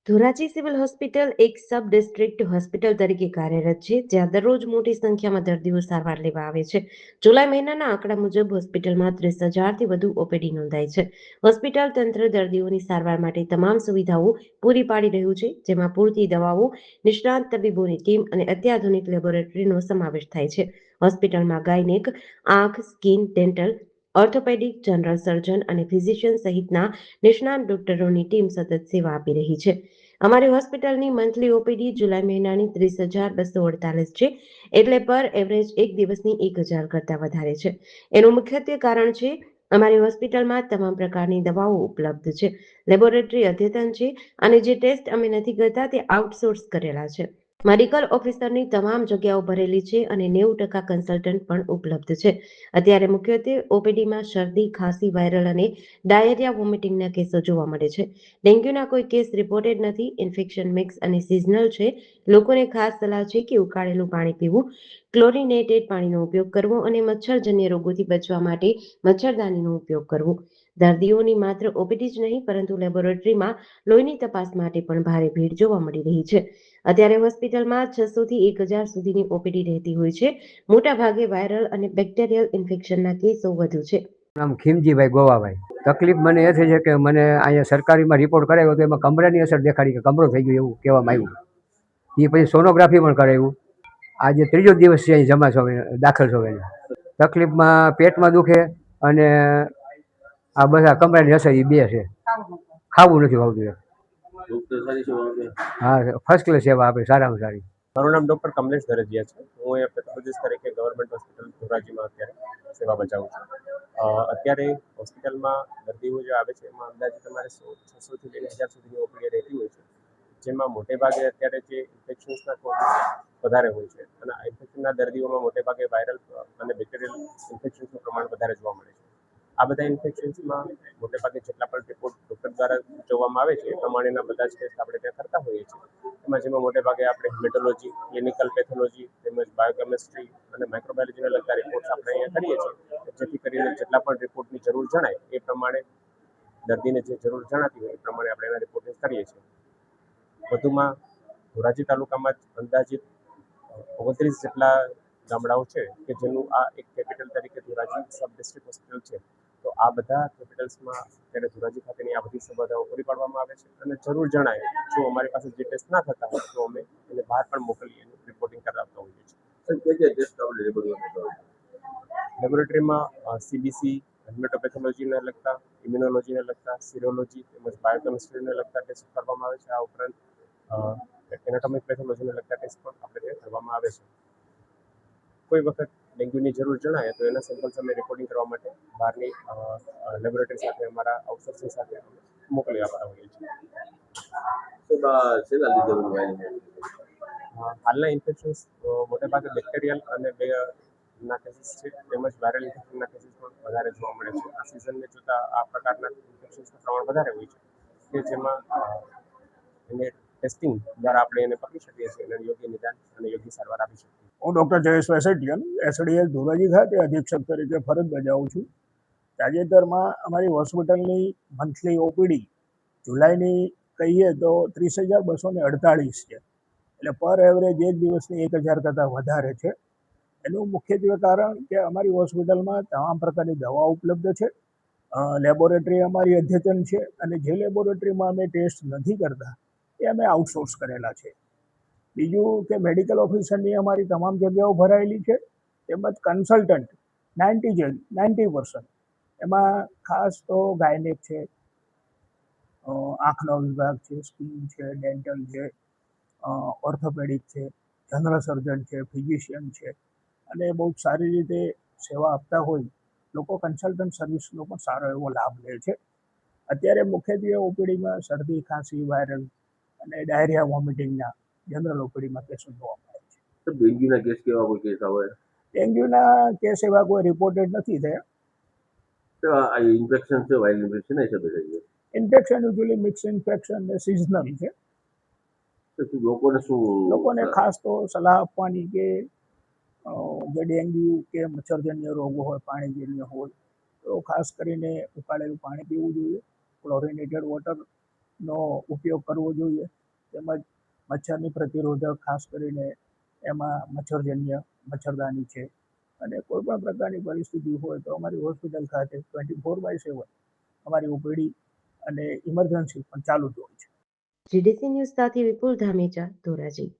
Dhoraji civil hospital એક sub district hospital તરીકે કાર્યરત છે, જ્યાં દરરોજ મોટી સંખ્યામાં દર્દીઓ સારવાર લેવા આવે છે. જુલાઈ મહિનાના આંકડા મુજબ હોસ્પિટલમાં 30,000થી વધુ ઓપીડી નોંધાઈ છે. હોસ્પિટલ તંત્ર દર્દીઓની સારવાર માટે તમામ સુવિધાઓ પૂરી પાડી રહ્યું છે, જેમાં પૂરતી દવાઓ, નિષ્ણાંત તબીબોની ટીમ અને અત્યાધુનિક લેબોરેટરીનો સમાવેશ થાય છે. હોસ્પિટલમાં ગાયનેક, આંખ, સ્કિન, ડેન્ટલ, ઓર્થોપેડિક, જનરલ સર્જન અને ફિઝિશિયન સહિતના નિષ્ણાંત ડોક્ટરોની ટીમ સતત સેવા આપી રહી છે. અમારી હોસ્પિટલની મંથલી ઓપીડી જુલાઈ મહિનાની 30,248 છે, એટલે પર એવરેજ એક દિવસની 1,000 કરતાં વધારે છે. એનું મુખ્યત્વે કારણ છે અમારી હોસ્પિટલમાં તમામ પ્રકારની દવાઓ ઉપલબ્ધ છે, લેબોરેટરી અદ્યતન છે અને જે ટેસ્ટ અમે નથી કરતા તે આઉટસોર્સ કરેલા છે. મેડિકલ ઓફિસરની તમામ જગ્યાઓ ભરેલી છે અને 90% કન્સલ્ટન્ટ પણ ઉપલબ્ધ છે. અત્યારે મુખ્યત્વે ઓપીડીમાં શરદી, ખાંસી, વાયરલ અને ડાયરિયા વોમિટિંગના કેસો જોવા મળે છે. ડેન્ગ્યુના કોઈ કેસ રિપોર્ટેડ નથી. ઇન્ફેક્શન મિક્સ અને સિઝનલ છે. લોકોને ખાસ સલાહ છે કે ઉકાળેલું પાણી પીવું, ક્લોરિનેટેડ પાણીનો ઉપયોગ કરવો અને મચ્છરજન્ય રોગોથી બચવા માટે મચ્છરદાનીનો ઉપયોગ કરવો. દર્દીઓની માત્ર ઓપીડી જ નહીં, પરંતુ લેબોરેટરીમાં લોહીની તપાસ માટે પણ ભારે ભીડ જોવા મળી રહી છે. અત્યારે હોસ્પિટલમાં 600થી 1,000 સુધીની ઓપીડી રહેતી હોય છે. મોટા ભાગે વાયરલ અને બેક્ટેરિયલ ઇન્ફેક્શનના કેસો વધુ છે. નામ ખીમજીભાઈ ગોવાભાઈ. તકલીફ મને એ થઈ છે કે મને અહીંયા સરકારીમાં રિપોર્ટ કરાવ્યો તો એમાં કમરાની અસર દેખાડી કે કમરો થઈ ગયો એવું કહેવામાં આવ્યું. એ પછી સોનોગ્રાફી પણ કરાવ્યું. આજે ત્રીજો દિવસ છે અહીં જમા છો દાખલ છો. તકલીફમાં પેટમાં દુખે અને આ બધા કમરાની અસર એ બે છે. ખાવું નથી ભાવતું. હા, ફર્સ્ટ ક્લાસ સેવા આપે, સારામાં સારી. મારું નામ ડૉક્ટર કમલેશ દરજીયા છે. હું અહીંયા પેથોલોજીસ્ટ તરીકે ગવર્મેન્ટ હોસ્પિટલ ધોરાજીમાં અત્યારે સેવા બજાવું છું. અત્યારે હોસ્પિટલમાં દર્દીઓ જે આવે છે એમાં અંદાજે તમારે 600થી 1,000 સુધીની ઓપીડી રહેતી હોય છે, જેમાં મોટે ભાગે અત્યારે જે ઇન્ફેક્શન્સના કોઝ વધારે હોય છે અને આ ઇન્ફેક્શનના દર્દીઓમાં મોટે ભાગે વાયરલ અને બેક્ટેરિયલ ઇન્ફેક્શન્સનું પ્રમાણ વધારે જોવા મળે છે. આ બધા ઇન્ફેક્શન્સમાં મોટે ભાગે જેટલા પણ રિપોર્ટ ડૉક્ટર દ્વારા જોવામાં આવે છે એ પ્રમાણેના બધા જ ટેસ્ટ આપણે ત્યાં કરતા હોઈએ છીએ. જેમાં મોટે ભાગે આપણે હેમેટોલોજી, ક્લિનિકલ પેથોલોજી તેમજ બાયોકેમિસ્ટ્રી અને માઇક્રોબાયોલોજીને લગતા રિપોર્ટ્સ આપણે અહીંયા કરીએ છીએ, જેથી કરીને જેટલા પણ રિપોર્ટની જરૂર જણાય એ પ્રમાણે દર્દીને જે જરૂર જણાતી હોય એ પ્રમાણે આપણે એના રિપોર્ટિંગ કરીએ છીએ. વધુમાં ધોરાજી તાલુકામાં જ અંદાજિત 29 જેટલા ગામડાઓ છે કે જેનું આ એક કેપિટલ તરીકે ધોરાજી સબ ડિસ્ટ્રિક્ટ હોસ્પિટલ છે. તો આ બધા કેપિટલ્સમાં અત્યારે ધોરાજી ખાતેની આ બધી સુવિધાઓ પૂરી પાડવામાં આવે છે અને જરૂર જણાય જો અમારી પાસે જે ટેસ્ટ ના થતા હોય તો અમે એને બહાર પણ મોકલી એનું રિપોર્ટિંગ કરાવતા હોઈએ છીએ. લેબોરેટરીમાં સીબીસી, હેમેટોપેથોલોજીને લગતા, ઇમ્યુનોલોજીને લગતા, સિરોલોજી તેમજ બાયોકેમિસ્ટ્રીને લગતા ટેસ્ટ કરવામાં આવે છે. આ ઉપરાંત એનાટોમિક પેથોલોજીને લગતા ટેસ્ટ પણ આપણે ત્યાં કરવામાં આવે છે. કોઈ વખત ડેન્ગ્યુની જરૂર જણાય તો એના સેમ્પલ્સ અમે રિપોર્ટિંગ કરવા માટે બહારની લેબોરેટરી સાથે અમારા આઉટસોર્સિંગ સાથે મોકલી આપતા હોઈએ છીએ. હાલના ઇન્ફેક્શન્સ મોટે ભાગે બેક્ટેરિયલ અને ના કેસીસ છે, તેમજ વાયરલ ઇન્ફેક્શનના કેસીસ પણ વધારે જોવા મળે છે. આ સિઝનને જોતા આ પ્રકારના ઇન્ફેક્શન્સનું પ્રમાણ વધારે હોય છે, કે જેમાં એને ટેસ્ટિંગ દ્વારા આપણે એને પકડી શકીએ છીએ અને યોગ્ય નિદાન અને યોગ્ય સારવાર આપી શકીએ. હું ડૉક્ટર જયેશભાઈ સેઠિયા એસડીએસ ધોરાજી ખાતે અધિક્ષક તરીકે ફરજ બજાવું છું. તાજેતરમાં અમારી હોસ્પિટલની મંથલી ઓપીડી જુલાઈની કહીએ તો 30,248 છે, એટલે પર એવરેજ એક દિવસની 1,000 કરતાં વધારે છે. એનું મુખ્યત્વે કારણ કે અમારી હોસ્પિટલમાં તમામ પ્રકારની દવા ઉપલબ્ધ છે, લેબોરેટરી અમારી અદ્યતન છે અને જે લેબોરેટરીમાં અમે ટેસ્ટ નથી કરતા એ અમે આઉટસોર્સ કરેલા છે. બીજું કે મેડિકલ ઓફિસરની અમારી તમામ જગ્યાઓ ભરાયેલી છે, તેમજ કન્સલ્ટન્ટ 90%. એમાં ખાસ તો ગાયનેક છે, આંખનો વિભાગ છે, સ્કિન છે, ડેન્ટલ છે, ઓર્થોપેડિક છે, જનરલ સર્જન છે, ફિઝિશિયન છે અને બહુ સારી રીતે સેવા આપતા હોય લોકો કન્સલ્ટન્ટ સર્વિસનો પણ સારો એવો લાભ લે છે. અત્યારે મુખ્યત્વે ઓપીડીમાં શરદી, ખાંસી, વાયરલ અને ડાયરિયા વોમિટિંગના જનરલ ઓપીડીમાં કેસો જોવા મળે છે. ડેન્ગ્યુના કેસ કેવા કોઈ કેસ આવે? ડેન્ગ્યુના કેસ એવા કોઈ રિપોર્ટેડ નથી થયા. તો આ ઇન્ફેક્શન છે, વાયરલ ઇન્ફેક્શન એ શબ્દ થઈ ગયો. ઇન્ફેક્શન યુઝ્યુઅલી મિક્સ ઇન્ફેક્શન ને સિઝનલ છે. લોકોને ખાસ તો સલાહ આપવાની કે જે ડેન્ગ્યુ કે મચ્છરજન્ય રોગો હોય, પાણીજન્ય હોય, તો ખાસ કરીને ઉકાળેલું પાણી પીવું જોઈએ, ક્લોરિનેટેડ વોટર નો ઉપયોગ કરવો જોઈએ. તેમજ મચ્છરની પ્રતિરોધક ખાસ કરીને એમાં મચ્છરજન્ય મચ્છરદાની છે અને કોઈ પણ પ્રકારની પરિસ્થિતિ હોય તો અમારી હોસ્પિટલ ખાતે 24/7 અમારી ઓપીડી અને ઇમરજન્સી પણ ચાલુ જ હોય છે. જીડીસી ન્યૂઝ સાથે વિપુલ ધામેચા, ધોરાજી.